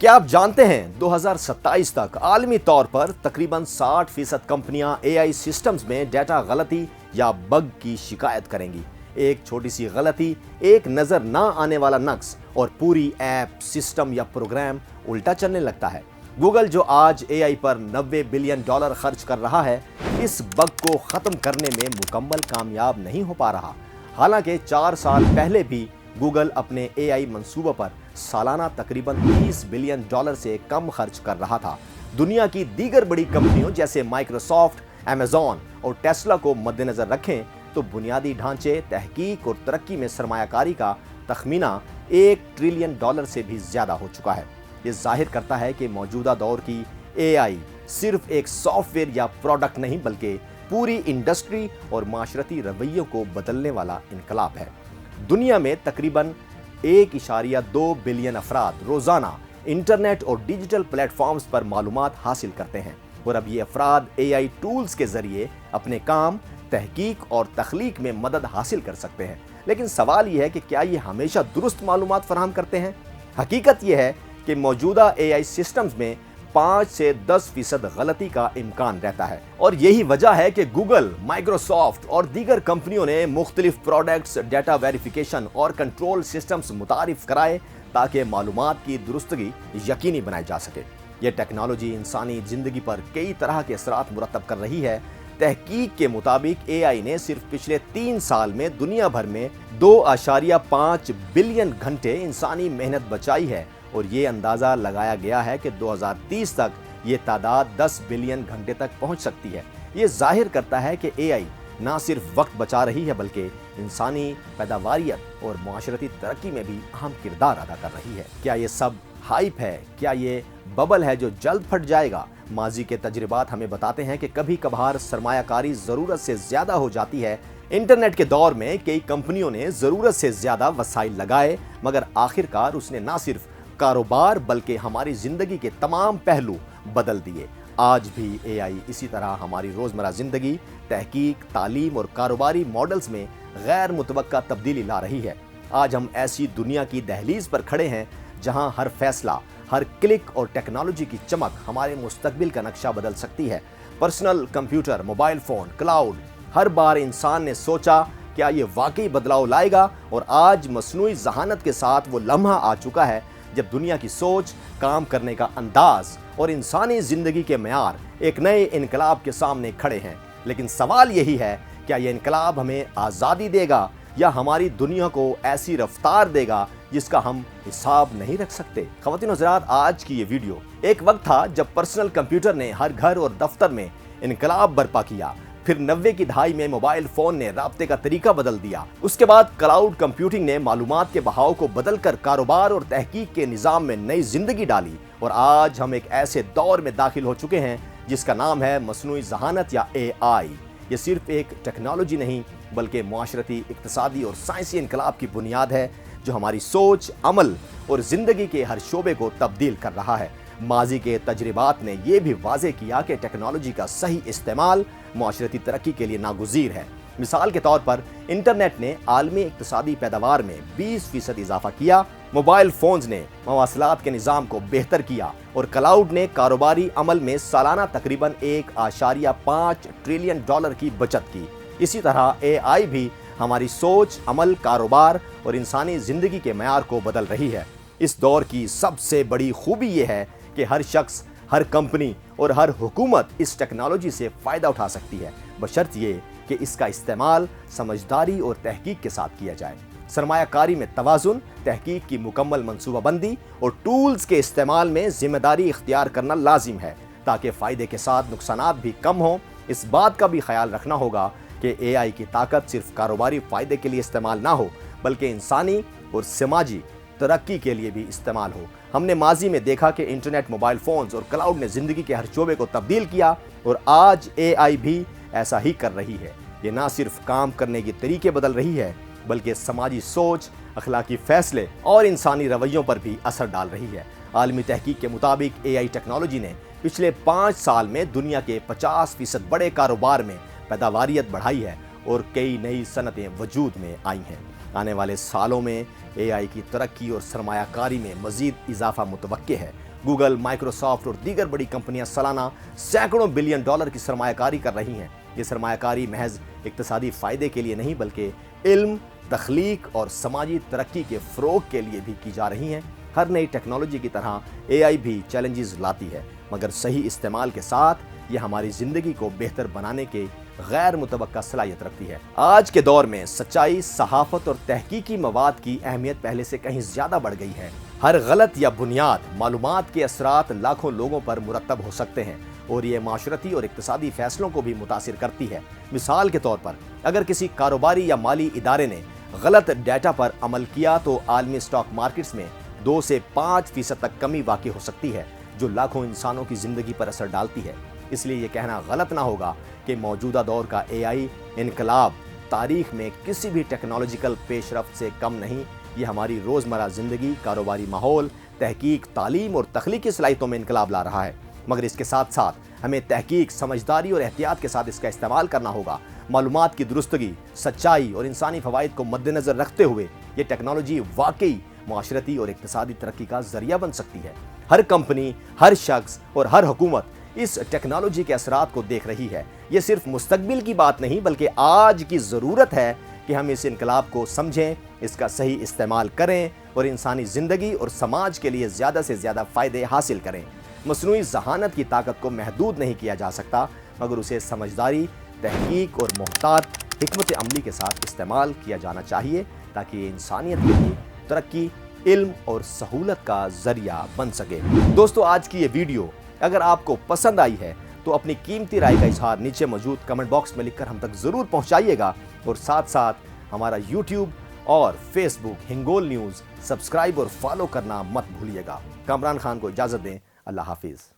क्या आप जानते हैं 2027 तक आलमी तौर पर तकरीबन 60% कंपनियां एआई सिस्टम्स में डेटा गलती या बग की शिकायत करेंगी। एक छोटी सी गलती, एक नजर ना आने वाला नक्स और पूरी ऐप, सिस्टम या प्रोग्राम उल्टा चलने लगता है। गूगल जो आज एआई पर $90 बिलियन खर्च कर रहा है, इस बग को खत्म करने में मुकम्मल कामयाब नहीं हो पा रहा। हालांकि 4 साल पहले भी गूगल अपने एआई मंसूबे पर सालाना तकरीबन $30 बिलियन से कम खर्च कर रहा था। दुनिया की दीगर बड़ी कंपनियों जैसे माइक्रोसॉफ्ट, अमेज़न और टेस्ला को मद्देनजर रखें तो बुनियादी ढांचे, तहकीक और तरक्की में सरमायाकारी का तखमीना $1 ट्रिलियन से भी ज्यादा हो चुका है। ये जाहिर करता है कि मौजूदा दौर की एआई सिर्फ एक सॉफ्टवेयर या प्रोडक्ट नहीं, बल्कि पूरी इंडस्ट्री और माशरती रवैयों को बदलने वाला इनकलाब है। दुनिया में तकरीबन 1.2 बिलियन अफराद रोजाना इंटरनेट और डिजिटल प्लेटफॉर्म्स पर मालूमात हासिल करते हैं और अब ये अफराद एआई टूल्स के जरिए अपने काम, तहकीक और तख्लीक में मदद हासिल कर सकते हैं। लेकिन सवाल यह है कि क्या ये हमेशा दुरुस्त मालूमात फराहम करते हैं? हकीकत यह है कि मौजूदा एआई सिस्टम्स में 5 से 10% गलती का इम्कान रहता है और यही वजह है कि गूगल, माइक्रोसॉफ्ट और दीगर कंपनियों ने मुख्तलिफ प्रोडक्ट्स, डेटा वेरिफिकेशन और कंट्रोल सिस्टम्स मुतारिफ कराए ताकि मालूमात की दुरुस्तगी यकीनी बनाई जा सके। ये टेक्नोलॉजी इंसानी जिंदगी पर कई तरह के असरात मुरतब कर रही है। तहकीक के मुताबिक एआई ने सिर्फ पिछले 3 साल में दुनिया भर में 2.5 बिलियन घंटे इंसानी मेहनत बचाई है और ये अंदाजा लगाया गया है कि 2030 तक ये तादाद 10 बिलियन घंटे तक पहुंच सकती है। ये जाहिर करता है कि एआई ना सिर्फ वक्त बचा रही है बल्कि इंसानी पैदावारियत और माशरती तरक्की में भी अहम किरदार अदा कर रही है। क्या ये सब हाइप है? क्या ये बबल है जो जल्द फट जाएगा? माजी के तजर्बात हमें बताते हैं कि कभी कभार सरमायाकारी ज़रूरत से ज़्यादा हो जाती है। इंटरनेट के दौर में कई कंपनियों ने ज़रूरत से ज़्यादा वसाइल लगाए, मगर आखिरकार उसने ना सिर्फ कारोबार बल्कि हमारी ज़िंदगी के तमाम पहलू बदल दिए। आज भी एआई इसी तरह हमारी रोज़मर्रा ज़िंदगी, तहकीक, तालीम और कारोबारी मॉडल्स में गैर मुतवक्का तब्दीली ला रही है। आज हम ऐसी दुनिया की दहलीज पर खड़े हैं जहां हर फैसला, हर क्लिक और टेक्नोलॉजी की चमक हमारे मुस्तकबिल का नक्शा बदल सकती है। Personal computer, mobile phone, cloud, हर बार इंसान ने सोचा क्या ये वाकई बदलाव लाएगा, और आज मसनूई ज़हानत के साथ वो लम्हा आ चुका है जब दुनिया की सोच, काम करने का अंदाज और इंसानी ज़िंदगी के मेयार एक नए इनकलाब के सामने खड़े हैं। लेकिन सवाल यही है, क्या ये इनकलाब हमें आज़ादी देगा या हमारी दुनिया को ऐसी रफ्तार देगा जिसका हम हिसाब नहीं रख सकते? ख़वातीन और हज़रात, आज की ये वीडियो, एक वक्त था जब पर्सनल कंप्यूटर ने हर घर और दफ्तर में इनकलाब बर्पा किया। फिर 90 की दहाई में मोबाइल फोन ने राब्ते का तरीका बदल दिया। उसके बाद क्लाउड कंप्यूटिंग ने मालूमात के बहाव को बदलकर कारोबार और तहकीक के निज़ाम में नई जिंदगी डाली और आज हम एक ऐसे दौर में दाखिल हो चुके हैं जिसका नाम है मसनूई ज़हानत या एआई। ये सिर्फ एक टेक्नोलॉजी नहीं बल्कि माशरती, इक्तिसादी और साइंसी इनकलाब की बुनियाद है जो हमारी सोच, अमल और ज़िंदगी के हर शोबे को तब्दील कर रहा है। माजी के तजर्बात ने यह भी वाज़े किया कि टेक्नोलॉजी का सही इस्तेमाल माशरती तरक्की के लिए नागुज़ीर है। मिसाल के तौर पर इंटरनेट ने आलमी इक्तिसादी पैदावार में 20% इजाफा किया, मोबाइल फ़ोन्स ने मवासलात के निज़ाम को बेहतर किया और क्लाउड ने कारोबारी अमल में सालाना तकरीबन $1.5 ट्रिलियन की बचत की। इसी तरह एआई भी हमारी सोच, अमल, कारोबार और इंसानी ज़िंदगी के मेयार को बदल रही है। इस दौर की सबसे बड़ी खूबी यह है कि हर शख्स, हर कंपनी और हर हुकूमत इस टेक्नोलॉजी से फ़ायदा उठा सकती है, बशर्त ये कि इसका इस्तेमाल समझदारी और तहकीक के साथ किया जाए। सरमायाकारी में तवाज़ुन, तहकीक की मुकम्मल मनसूबाबंदी और टूल्स के इस्तेमाल में जिम्मेदारी इख्तियार करना लाजिम है ताकि फ़ायदे के साथ नुकसानात भी कम हों। इस बात का भी ख्याल रखना होगा कि एआई की ताकत सिर्फ कारोबारी फ़ायदे के लिए इस्तेमाल ना हो बल्कि इंसानी और समाजी तरक्की के लिए भी इस्तेमाल हो। हमने माजी में देखा कि इंटरनेट, मोबाइल फ़ोन्स और क्लाउड ने ज़िंदगी के हर शोबे को तब्दील किया और आज एआई भी ऐसा ही कर रही है। ये ना सिर्फ काम करने के तरीके बदल रही है बल्कि समाजी सोच, अखलाकी फ़ैसले और इंसानी रवैयों पर भी असर डाल रही है। आलमी तहकीक के मुताबिक एआई टेक्नोलॉजी ने पिछले 5 साल में दुनिया के 50% बड़े कारोबार में पैदावारियत बढ़ाई है और कई नई सनतें वजूद में आई हैं। आने वाले सालों में एआई की तरक्की और सरमायाकारी में मज़ीद इजाफा मुतवक्के है। गूगल, माइक्रोसॉफ्ट और दीगर बड़ी कंपनियां सालाना सैकड़ों बिलियन डॉलर की सरमायाकारी कर रही हैं। ये सरमायाकारी महज इक्तिसादी फायदे के लिए नहीं बल्कि इल्म, तख्लीक और समाजी तरक्की के फ़रोग के लिए भी की जा रही हैं। हर नई टेक्नोलॉजी की तरह AI भी चैलेंजेस लाती है, मगर सही इस्तेमाल के साथ ये हमारी ज़िंदगी को बेहतर बनाने के गैर मुतवक्का सलाहियत रखती है। आज के दौर में सच्चाई, सहाफ़त और तहकीकी मवाद की अहमियत पहले से कहीं ज़्यादा बढ़ गई है। हर गलत या बुनियाद मालूमात के असरात लाखों लोगों पर मुरतब हो सकते हैं और ये माशरती और इक्तिसादी फैसलों को भी मुतासिर करती है। मिसाल के तौर पर, अगर किसी कारोबारी या माली इदारे ने गलत डाटा पर अमल किया तो आलमी स्टॉक मार्केट्स में 2 से 5% तक कमी वाक़ई हो सकती है, जो लाखों इंसानों की ज़िंदगी पर असर डालती है। इसलिए ये कहना गलत ना होगा कि मौजूदा दौर का AI इनकलाब तारीख में किसी भी टेक्नोलॉजिकल पेशरफ्त से कम नहीं। ये हमारी रोज़मर्रा ज़िंदगी, कारोबारी माहौल, तहकीक, तालीम और तख्लीकी सलाहियतों में इनकलाब ला रहा है। मगर इसके साथ साथ हमें तहकीक, समझदारी और एहतियात के साथ इसका इस्तेमाल करना होगा। मालूमात की दुरुस्तगी, सच्चाई और इंसानी फ़वाइद को मद्देनज़र रखते हुए ये टेक्नोलॉजी वाकई माशरती और इक्तिसादी तरक्की का ज़रिया बन सकती है। हर कंपनी, हर शख्स और हर हुकूमत इस टेक्नोलॉजी के असरात को देख रही है। ये सिर्फ मुस्तकबिल की बात नहीं बल्कि आज की ज़रूरत है कि हम इस इनकलाब को समझें, इसका सही इस्तेमाल करें और इंसानी ज़िंदगी और समाज के लिए ज़्यादा से ज़्यादा फ़ायदे हासिल करें। मसनूई ज़हानत की ताकत को महदूद नहीं किया जा सकता, मगर उसे समझदारी, तहकीक और मोहतात हिकमत अमली के साथ इस्तेमाल किया जाना चाहिए ताकि ये इंसानियत के लिए तरक्की, इल्म और सहूलत का ज़रिया बन सके। दोस्तों, आज की ये वीडियो अगर आपको पसंद आई है तो अपनी कीमती राय का इजहार नीचे मौजूद कमेंट बॉक्स में लिखकर हम तक ज़रूर पहुंचाइएगा और साथ साथ हमारा YouTube और Facebook हिंगोल न्यूज़ सब्सक्राइब और फॉलो करना मत भूलिएगा। कामरान खान को इजाज़त दें। अल्लाह हाफिज़।